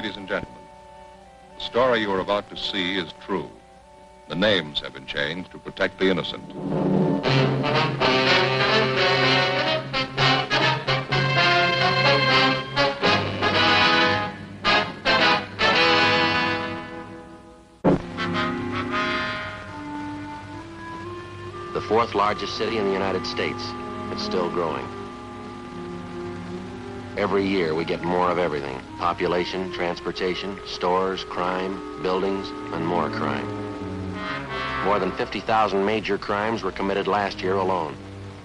Ladies and gentlemen, the story you are about to see is true. The names have been changed to protect the innocent. The fourth largest city in the United States. It's still growing. Every year we get more of everything. Population, transportation, stores, crime, buildings, and more crime. More than 50,000 major crimes were committed last year alone.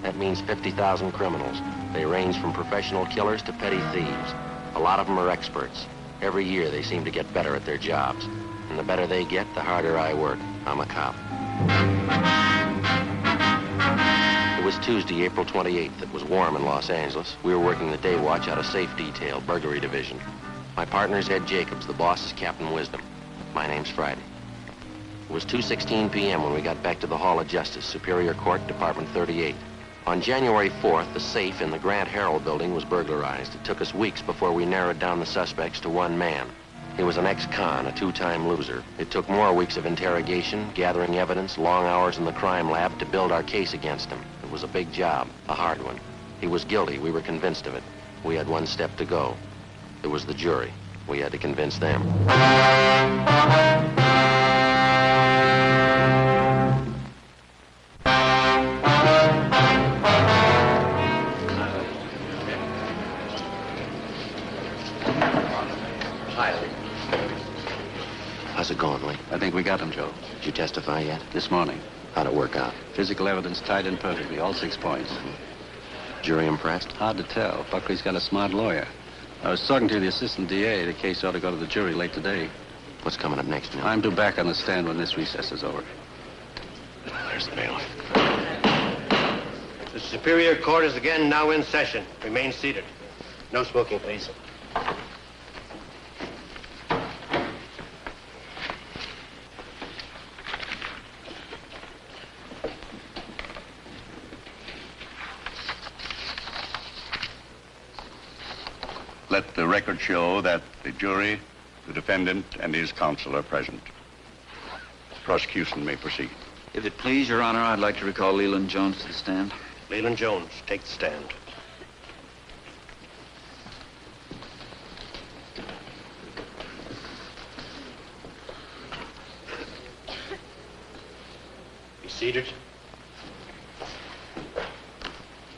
That means 50,000 criminals. They range from professional killers to petty thieves. A lot of them are experts. Every year they seem to get better at their jobs. And the better they get, the harder I work. I'm a cop. It was Tuesday, April 28th. It was warm in Los Angeles. We were working the day watch out of Safe Detail, Burglary Division. My partner's Ed Jacobs. The boss is Captain Wisdom. My name's Friday. It was 2:16 p.m. when we got back to the Hall of Justice, Superior Court, Department 38. On January 4th, the safe in the Grant Herald building was burglarized. It took us weeks before we narrowed down the suspects to one man. He was an ex-con, a two-time loser. It took more weeks of interrogation, gathering evidence, long hours in the crime lab to build our case against him. It was a big job, a hard one. He was guilty. We were convinced of it. We had one step to go. It was the jury. We had to convince them. How's it going, Lee? I think we got him, Joe. Did you testify yet? This morning. How'd it work out? Physical evidence tied in perfectly, all 6 points. Jury impressed? Hard to tell. Buckley's got a smart lawyer. I was talking to the assistant DA. The case ought to go to the jury late today. What's coming up next, Neil? I'm due back on the stand when this recess is over. There's the bailiff. The Superior Court is again now in session. Remain seated. No smoking, please. Let the record show that the jury, the defendant, and his counsel are present. Prosecution may proceed. If it please, Your Honor, I'd like to recall Leland Jones to the stand. Leland Jones, take the stand. Be seated.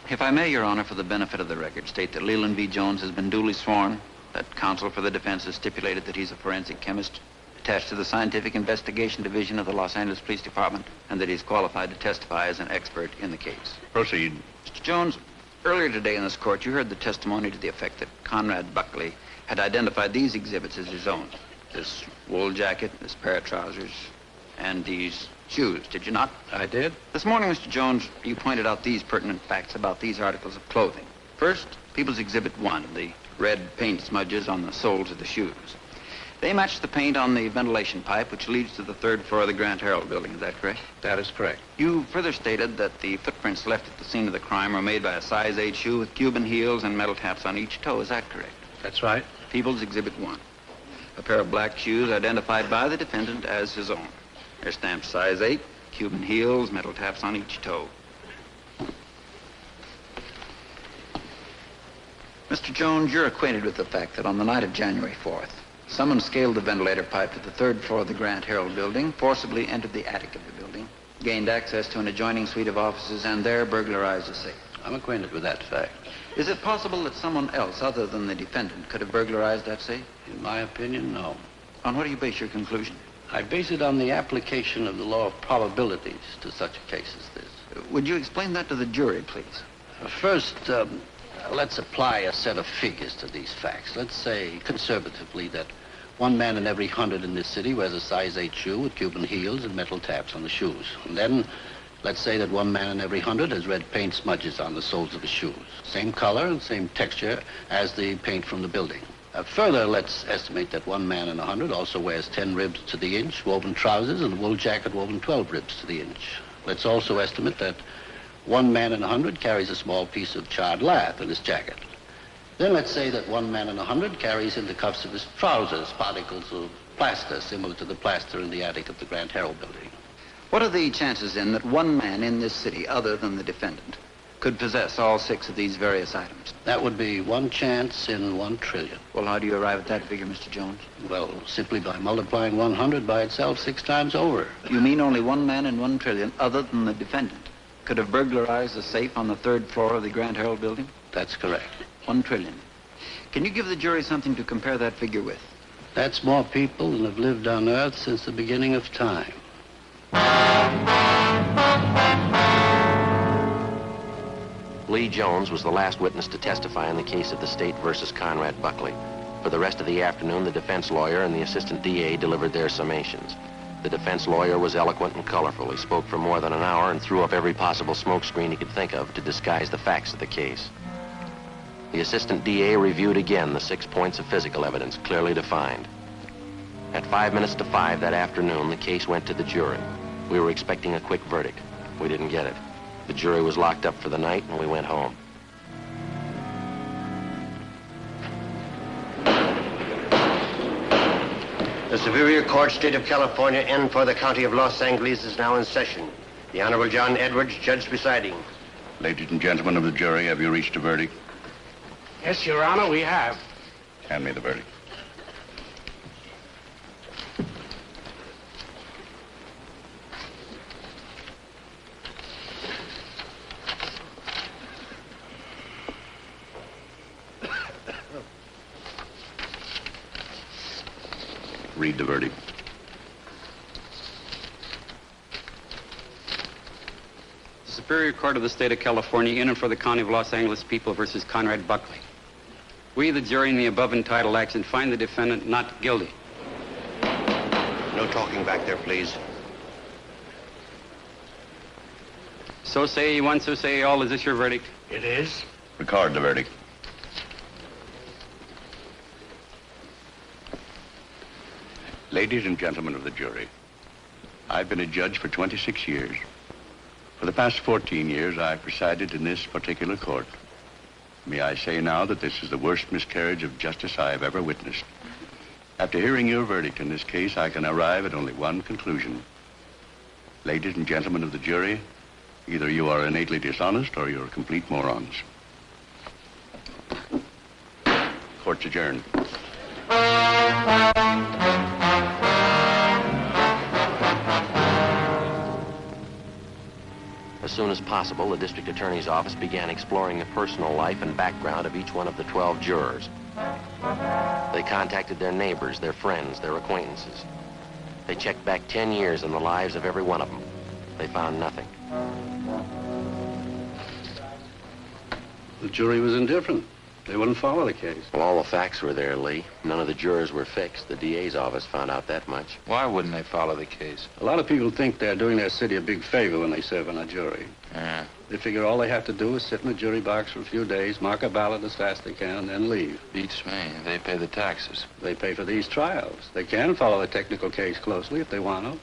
If I may, Your Honor, for the benefit of the record, state that Leland B. Jones has been duly sworn, that counsel for the defense has stipulated that he's a forensic chemist attached to the Scientific Investigation Division of the Los Angeles Police Department, and that he's qualified to testify as an expert in the case. Proceed. Mr. Jones, earlier today in this court, you heard the testimony to the effect that Conrad Buckley had identified these exhibits as his own. This wool jacket, this pair of trousers, and these shoes, did you not? I did. This morning, Mr. Jones, you pointed out these pertinent facts about these articles of clothing. First, People's Exhibit 1, the red paint smudges on the soles of the shoes. They match the paint on the ventilation pipe, which leads to the 3rd floor of the Grant Herald building. Is that correct? That is correct. You further stated that the footprints left at the scene of the crime were made by a size 8 shoe with Cuban heels and metal taps on each toe. Is that correct? That's right. People's Exhibit 1. A pair of black shoes identified by the defendant as his own. They're stamped size 8, Cuban heels, metal taps on each toe. Mr. Jones, you're acquainted with the fact that on the night of January 4th, someone scaled the ventilator pipe to the 3rd floor of the Grant Herald building, forcibly entered the attic of the building, gained access to an adjoining suite of offices, and there burglarized the safe. I'm acquainted with that fact. Is it possible that someone else other than the defendant could have burglarized that safe? In my opinion, no. On what do you base your conclusion? I base it on the application of the law of probabilities to such a case as this. Would you explain that to the jury, please? First, let's apply a set of figures to these facts. Let's say, conservatively, that one man in every 100 in this city wears a size 8 shoe with Cuban heels and metal taps on the shoes. And then, let's say that one man in every 100 has red paint smudges on the soles of his shoes. Same color and same texture as the paint from the building. Further, let's estimate that one man in 100 also wears 10 ribs to the inch, woven trousers, and a wool jacket woven 12 ribs to the inch. Let's also estimate that one man in 100 carries a small piece of charred lath in his jacket. Then let's say that 1 man in 100 carries in the cuffs of his trousers particles of plaster similar to the plaster in the attic of the Grand Herald building. What are the chances, then, that one man in this city, other than the defendant, could possess all 6 of these various items? That would be 1 chance in 1 trillion. Well, how do you arrive at that figure, Mr. Jones? Well, simply by multiplying 100 by itself 6 times over. You mean only 1 man in 1 trillion, other than the defendant, could have burglarized the safe on the 3rd floor of the Grand Herald building? That's correct. 1 trillion. Can you give the jury something to compare that figure with? That's more people than have lived on Earth since the beginning of time. Lee Jones was the last witness to testify in the case of the state versus Conrad Buckley. For the rest of the afternoon, the defense lawyer and the assistant DA delivered their summations. The defense lawyer was eloquent and colorful. He spoke for more than an hour and threw up every possible smokescreen he could think of to disguise the facts of the case. The assistant DA reviewed again the 6 points of physical evidence, clearly defined. At 5 minutes to 5 that afternoon, the case went to the jury. We were expecting a quick verdict. We didn't get it. The jury was locked up for the night, and we went home. The Superior Court, State of California, and for the County of Los Angeles is now in session. The Honorable John Edwards, judge presiding. Ladies and gentlemen of the jury, have you reached a verdict? Yes, Your Honor, we have. Hand me the verdict. Read the verdict. The Superior Court of the State of California, in and for the County of Los Angeles people versus Conrad Buckley. We, the jury, in the above entitled action, find the defendant not guilty. No talking back there, please. So say ye one, so say ye all. Is this your verdict? It is. Record the verdict. Ladies and gentlemen of the jury, I've been a judge for 26 years. For the past 14 years, I've presided in this particular court. May I say now that this is the worst miscarriage of justice I have ever witnessed. After hearing your verdict in this case, I can arrive at only one conclusion. Ladies and gentlemen of the jury, either you are innately dishonest or you're complete morons. Court's adjourned. As soon as possible, the district attorney's office began exploring the personal life and background of each one of the 12 jurors. They contacted their neighbors, their friends, their acquaintances. They checked back 10 years in the lives of every one of them. They found nothing. The jury was indifferent. They wouldn't follow the case. Well, all the facts were there, Lee. None of the jurors were fixed. The DA's office found out that much. Why wouldn't they follow the case? A lot of people think they're doing their city a big favor when they serve on a jury. Yeah. They figure all they have to do is sit in the jury box for a few days, mark a ballot as fast as they can, and then leave. Beats me. They pay the taxes. They pay for these trials. They can follow the technical case closely if they want to.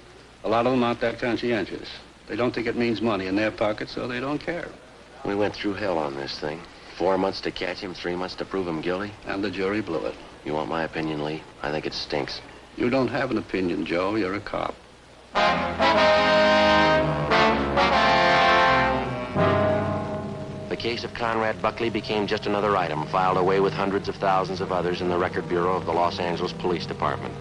A lot of them aren't that conscientious. They don't think it means money in their pockets, so they don't care. We went through hell on this thing. 4 months to catch him, 3 months to prove him guilty. And the jury blew it. You want my opinion, Lee? I think it stinks. You don't have an opinion, Joe. You're a cop. The case of Conrad Buckley became just another item filed away with hundreds of thousands of others in the record bureau of the Los Angeles Police Department.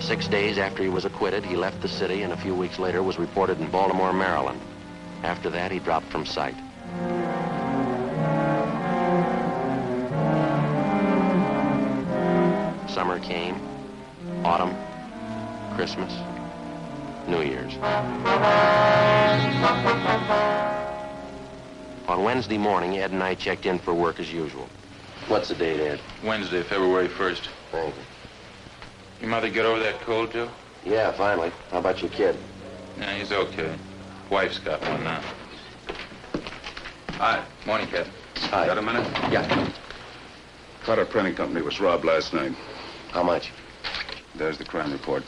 6 days after he was acquitted, he left the city and a few weeks later was reported in Baltimore, Maryland. After that, he dropped from sight. Summer came, autumn, Christmas, New Year's. On Wednesday morning, Ed and I checked in for work as usual. What's the date, Ed? Wednesday, February 1st. Thank you. Your mother get over that cold, Joe? Yeah, finally. How about your kid? Yeah, he's okay. Wife's got one now. Hi. Morning, Captain. Hi. Got a minute? Yeah. Carter Printing Company was robbed last night. How much? There's the crime report.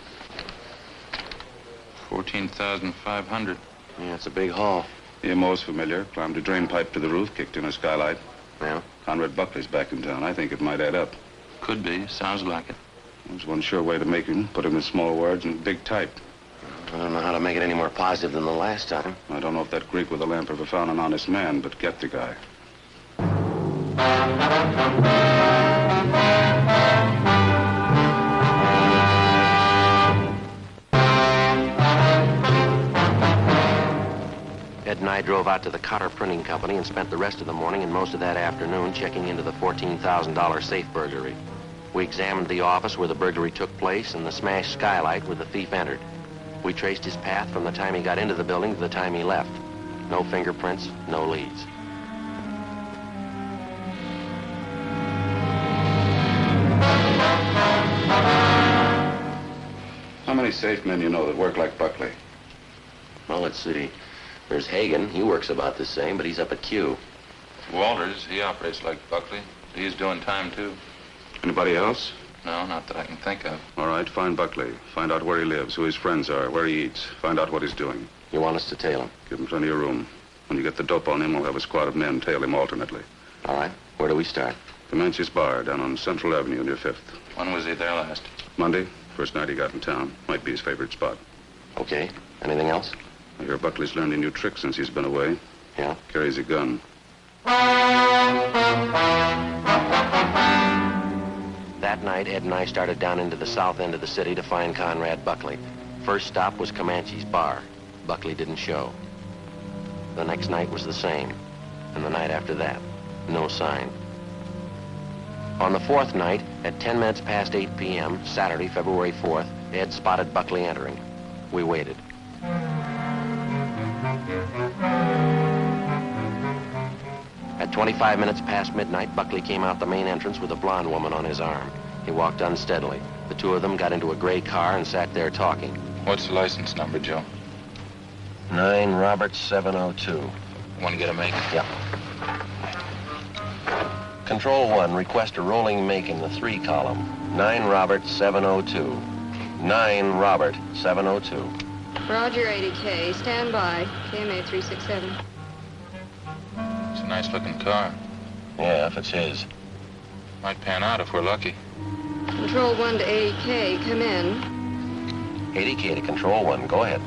14,500. Yeah, it's a big haul. The MO's familiar. Climbed a drain pipe to the roof, kicked in a skylight. Yeah? Conrad Buckley's back in town. I think it might add up. Could be. Sounds like it. There's one sure way to make him. Put him in small words and big type. I don't know how to make it any more positive than the last time. I don't know if that Greek with the lamp ever found an honest man, but get the guy. Ed and I drove out to the Cotter Printing Company and spent the rest of the morning and most of that afternoon checking into the $14,000 safe burglary. We examined the office where the burglary took place and the smashed skylight where the thief entered. We traced his path from the time he got into the building to the time he left. No fingerprints, no leads. How many safe men you know that work like Buckley? Well, let's see. There's Hagan. He works about the same, but he's up at Q. Walters, he operates like Buckley. He's doing time, too. Anybody else? No, not that I can think of. All right, find Buckley. Find out where he lives, who his friends are, where he eats. Find out what he's doing. You want us to tail him? Give him plenty of room. When you get the dope on him, we'll have a squad of men tail him alternately. All right. Where do we start? Comanche's Bar down on Central Avenue near 5th. When was he there last? Monday, first night he got in town. Might be his favorite spot. Okay. Anything else? I hear Buckley's learned a new trick since he's been away. Yeah? Carries a gun. That night, Ed and I started down into the south end of the city to find Conrad Buckley. First stop was Comanche's Bar. Buckley didn't show. The next night was the same. And the night after that, no sign. On the fourth night, at 10 minutes past 8 p.m., Saturday, February 4th, Ed spotted Buckley entering. We waited. At 25 minutes past midnight, Buckley came out the main entrance with a blonde woman on his arm. He walked unsteadily. The two of them got into a gray car and sat there talking. What's the license number, Joe? 9 Robert 702. Want to get a make? Yep. Control 1, request a rolling make in the 3 column. 9 Robert 702. 9 Robert 702. Roger, 80K. Stand by. KMA 367. It's a nice-looking car. Yeah, if it's his. Might pan out if we're lucky. Control 1 to 80K. Come in. 80K to Control 1. Go ahead.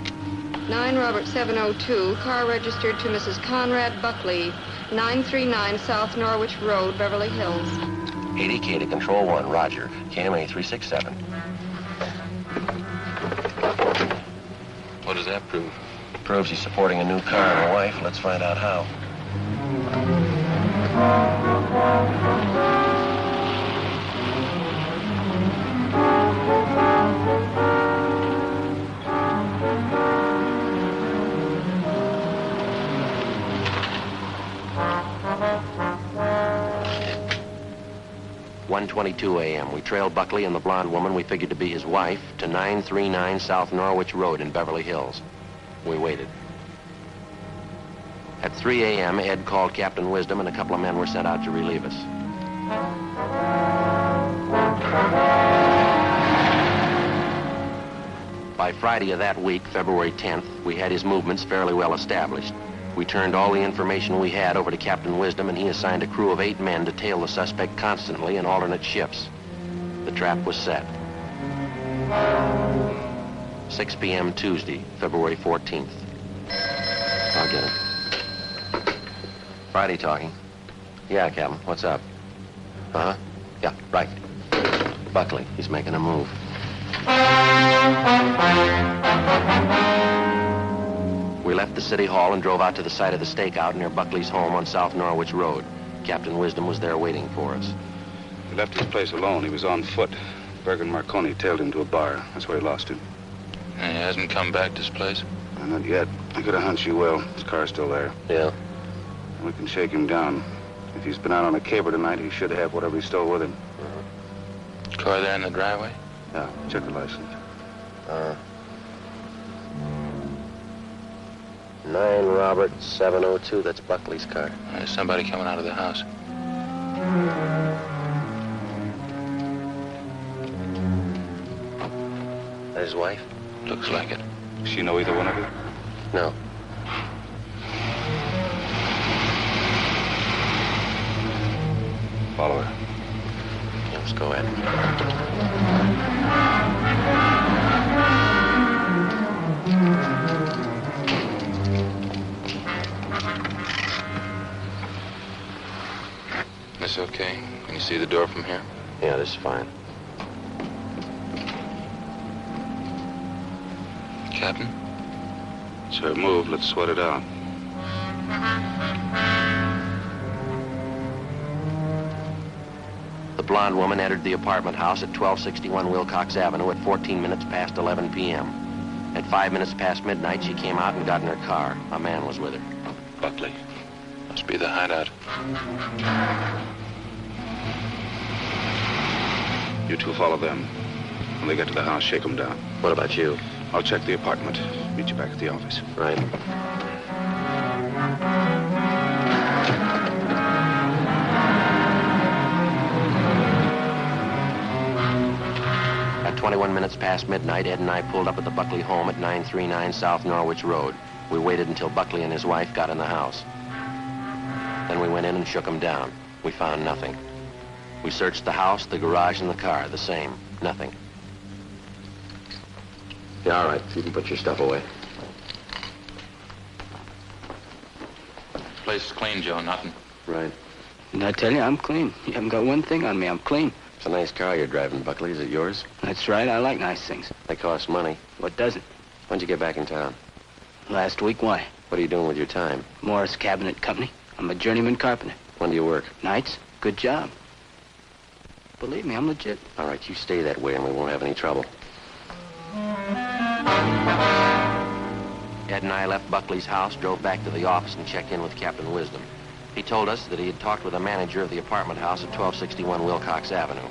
9 Robert 702. Car registered to Mrs. Conrad Buckley, 939 South Norwich Road, Beverly Hills. 80K to Control 1. Roger. KMA 367. What does that prove? Proves he's supporting a new car and a wife. Let's find out how. .22 a.m. We trailed Buckley and the blonde woman we figured to be his wife to 939 South Norwich Road in Beverly Hills. We waited. At 3 a.m., Ed called Captain Wisdom and a couple of men were sent out to relieve us. By Friday of that week, February 10th, we had his movements fairly well established. We turned all the information we had over to Captain Wisdom, and he assigned a crew of 8 men to tail the suspect constantly in alternate shifts. The trap was set. 6 p.m. Tuesday, February 14th. I'll get him. Friday talking. Yeah, Captain, what's up? Uh-huh. Yeah, right. Buckley, he's making a move. We left the city hall and drove out to the site of the stakeout near Buckley's home on South Norwich Road. Captain Wisdom was there waiting for us. He left his place alone. He was on foot. Berg and Marconi tailed him to a bar. That's where he lost him. And he hasn't come back to his place? Not yet. I got a hunch he will. His car's still there. Yeah? We can shake him down. If he's been out on a caper tonight, he should have whatever he stole with him. Car there in the driveway? Yeah, check the license. 9 Robert 702, that's Buckley's car. There's somebody coming out of the house. That his wife? Looks like it. Does she know either one of you? No. Follow her. Yes, go ahead. This okay? Can you see the door from here? Yeah, this is fine. Captain? Sir, move. Let's sweat it out. The blonde woman entered the apartment house at 1261 Wilcox Avenue at 14 minutes past 11 p.m. At 5 minutes past midnight, she came out and got in her car. A man was with her. Buckley. Must be the hideout. You two follow them. When they get to the house, shake them down. What about you? I'll check the apartment. Meet you back at the office. Right. At 21 minutes past midnight, Ed and I pulled up at the Buckley home at 939 South Norwich Road. We waited until Buckley and his wife got in the house. Then we went in and shook him down. We found nothing. We searched the house, the garage, and the car. The same. Nothing. Yeah, all right. You can put your stuff away. Place is clean, Joe. Nothing. Right. And I tell you, I'm clean. You haven't got one thing on me. I'm clean. It's a nice car you're driving, Buckley. Is it yours? That's right. I like nice things. They cost money. What doesn't? When'd you get back in town? Last week, why? What are you doing with your time? Morris Cabinet Company. I'm a journeyman carpenter. When do you work? Nights. Good job. Believe me, I'm legit. All right, you stay that way and we won't have any trouble. Ed and I left Buckley's house, drove back to the office, and checked in with Captain Wisdom. He told us that he had talked with the manager of the apartment house at 1261 Wilcox Avenue.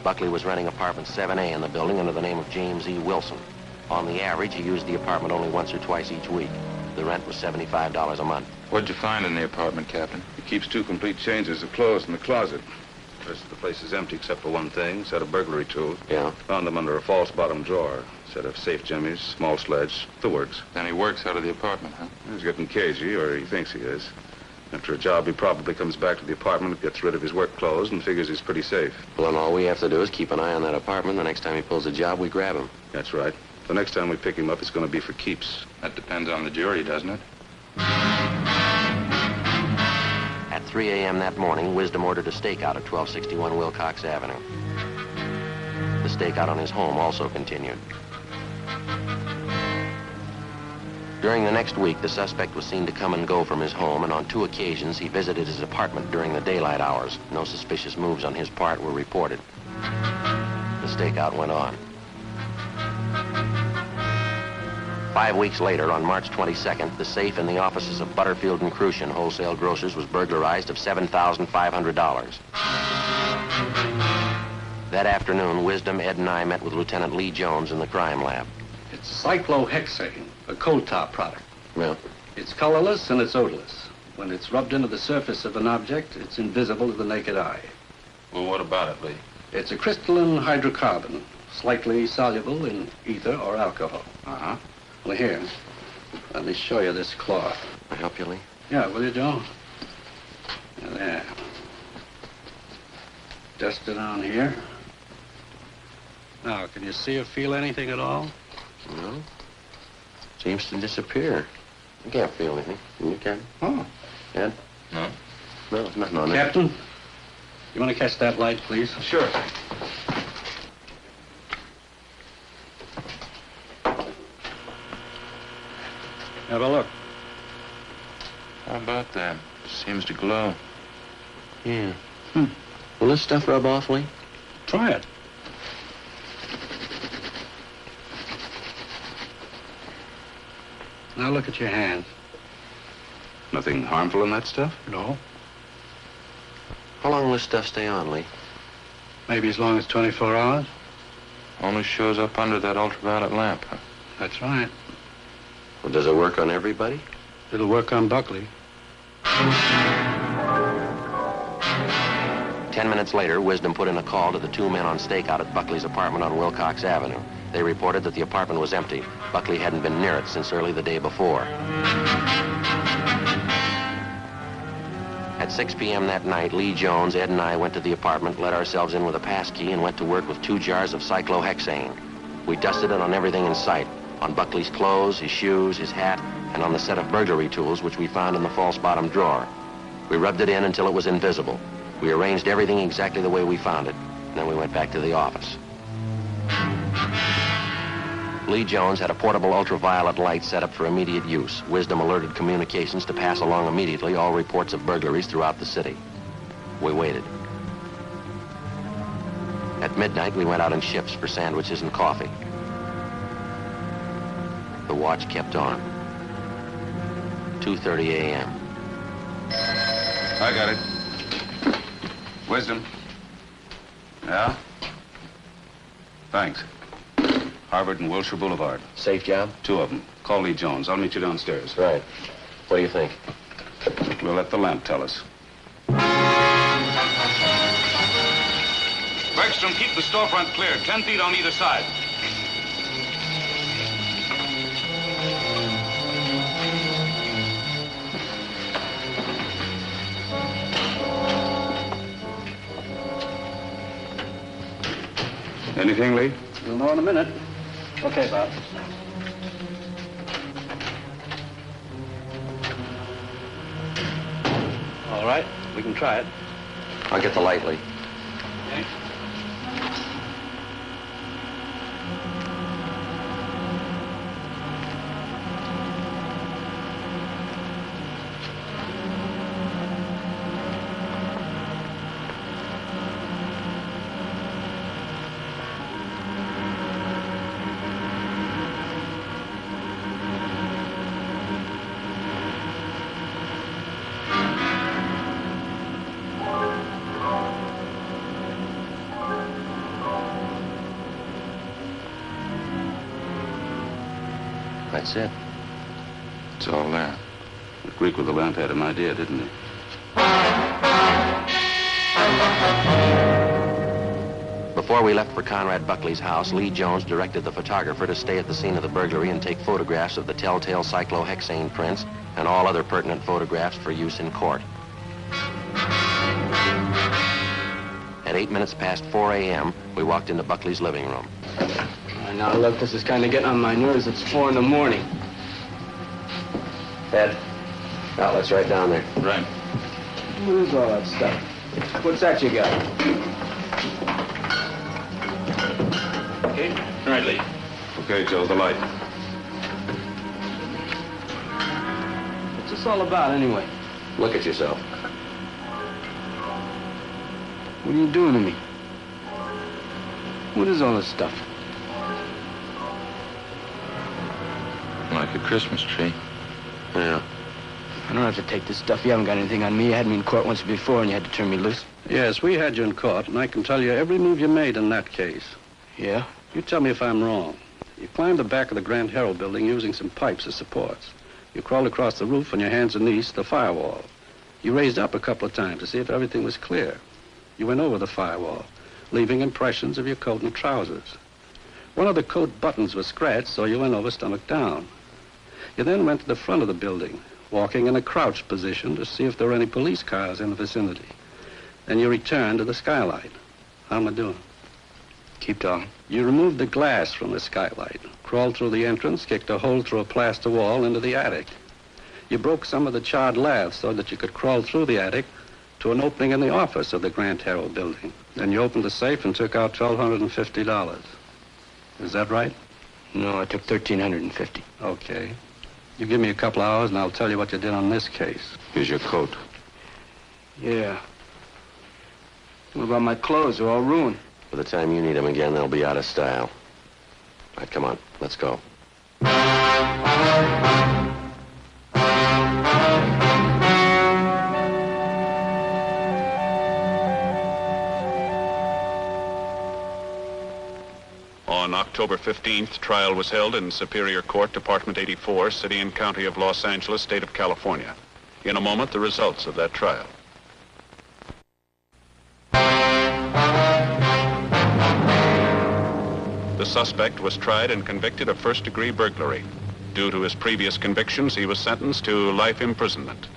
Buckley was renting apartment 7A in the building under the name of James E. Wilson. On the average, he used the apartment only once or twice each week. The rent was $75 a month. What'd you find in the apartment, Captain? He keeps 2 complete changes of clothes in the closet. The rest of the place is empty except for one thing, set of burglary tools. Yeah? Found them under a false bottom drawer. Set of safe jimmies, small sledge, the works. Then he works out of the apartment, huh? He's getting cagey, or he thinks he is. After a job, he probably comes back to the apartment, gets rid of his work clothes, and figures he's pretty safe. Well, then all we have to do is keep an eye on that apartment. The next time he pulls a job, we grab him. That's right. The next time we pick him up, it's going to be for keeps. That depends on the jury, doesn't it? At 3 a.m. that morning, Wisdom ordered a stakeout at 1261 Wilcox Avenue. The stakeout on his home also continued. During the next week, the suspect was seen to come and go from his home, and on 2 occasions, he visited his apartment during the daylight hours. No suspicious moves on his part were reported. The stakeout went on. 5 weeks later, on March 22nd, the safe in the offices of Butterfield and Crucian Wholesale Grocers was burglarized of $7,500. That afternoon, Wisdom, Ed, and I met with Lieutenant Lee Jones in the crime lab. It's cyclohexane, a coal tar product. Well, It's colorless and it's odorless. When it's rubbed into the surface of an object, it's invisible to the naked eye. Well, what about it, Lee? It's a crystalline hydrocarbon, slightly soluble in ether or alcohol. Uh-huh. Well, here, let me show you this cloth. I help you, Lee? Yeah, will you, Joe? There. Dust it on here. Now, can you see or feel anything at all? No. Seems to disappear. I can't feel anything. You can? Oh. Ed? No? No, there's nothing on there. Captain, you want to catch that light, please? Sure. Have a look. How about that? Seems to glow. Yeah. Will this stuff rub off, Lee? Try it. Now look at your hands. Nothing harmful in that stuff? No. How long will this stuff stay on, Lee? Maybe as long as 24 hours. Only shows up under that ultraviolet lamp, huh? That's right. Well, does it work on everybody? It'll work on Buckley. 10 minutes later, Wisdom put in a call to the 2 men on stakeout at Buckley's apartment on Wilcox Avenue. They reported that the apartment was empty. Buckley hadn't been near it since early the day before. At 6 p.m. that night, Lee Jones, Ed, and I went to the apartment, let ourselves in with a pass key, and went to work with 2 jars of cyclohexane. We dusted it on everything in sight, on Buckley's clothes, his shoes, his hat, and on the set of burglary tools which we found in the false bottom drawer. We rubbed it in until it was invisible. We arranged everything exactly the way we found it, and then we went back to the office. Lee Jones had a portable ultraviolet light set up for immediate use. Wisdom alerted communications to pass along immediately all reports of burglaries throughout the city. We waited. At midnight, we went out in shifts for sandwiches and coffee. The watch kept on. 2:30 a.m. I got it. Wisdom. Yeah? Thanks. Harvard and Wilshire Boulevard. Safe job? 2 of them. Call Lee Jones. I'll meet you downstairs. Right. What do you think? We'll let the lamp tell us. Bergstrom, keep the storefront clear. 10 feet on either side. Anything, Lee? You'll know in a minute. Okay, Bob. All right, we can try it. I'll get the light, Lee. Okay. That's it. It's all there. The Greek with the lamp had an idea, didn't he? Before we left for Conrad Buckley's house, Lee Jones directed the photographer to stay at the scene of the burglary and take photographs of the telltale cyclohexane prints and all other pertinent photographs for use in court. At 8 minutes past 4 a.m., we walked into Buckley's living room. Now, look, this is kind of getting on my nerves. It's 4 in the morning. Ed, outlet's right down there. Right. What is all that stuff? What's that you got? Okay. Right, Lee. Okay, Joe, the light. What's this all about, anyway? Look at yourself. What are you doing to me? What is all this stuff? Like a Christmas tree. Yeah. I don't have to take this stuff. You haven't got anything on me. You had me in court once before, and you had to turn me loose. Yes, we had you in court, and I can tell you every move you made in that case. Yeah? You tell me if I'm wrong. You climbed the back of the Grand Herald building using some pipes as supports. You crawled across the roof on your hands and knees to the firewall. You raised up a couple of times to see if everything was clear. You went over the firewall, leaving impressions of your coat and trousers. One of the coat buttons was scratched, so you went over stomach down. You then went to the front of the building, walking in a crouched position to see if there were any police cars in the vicinity. Then you returned to the skylight. How am I doing? Keep talking. You removed the glass from the skylight, crawled through the entrance, kicked a hole through a plaster wall into the attic. You broke some of the charred laths so that you could crawl through the attic to an opening in the office of the Grand Herald building. Then you opened the safe and took out $1,250. Is that right? No, I took $1,350. Okay. You give me a couple hours and I'll tell you what you did on this case. Here's your coat. Yeah. What about my clothes? They're all ruined. By the time you need them again, they'll be out of style. All right, come on, let's go. On October 15th, trial was held in Superior Court, Department 84, City and County of Los Angeles, State of California. In a moment, the results of that trial. The suspect was tried and convicted of first-degree burglary. Due to his previous convictions, he was sentenced to life imprisonment.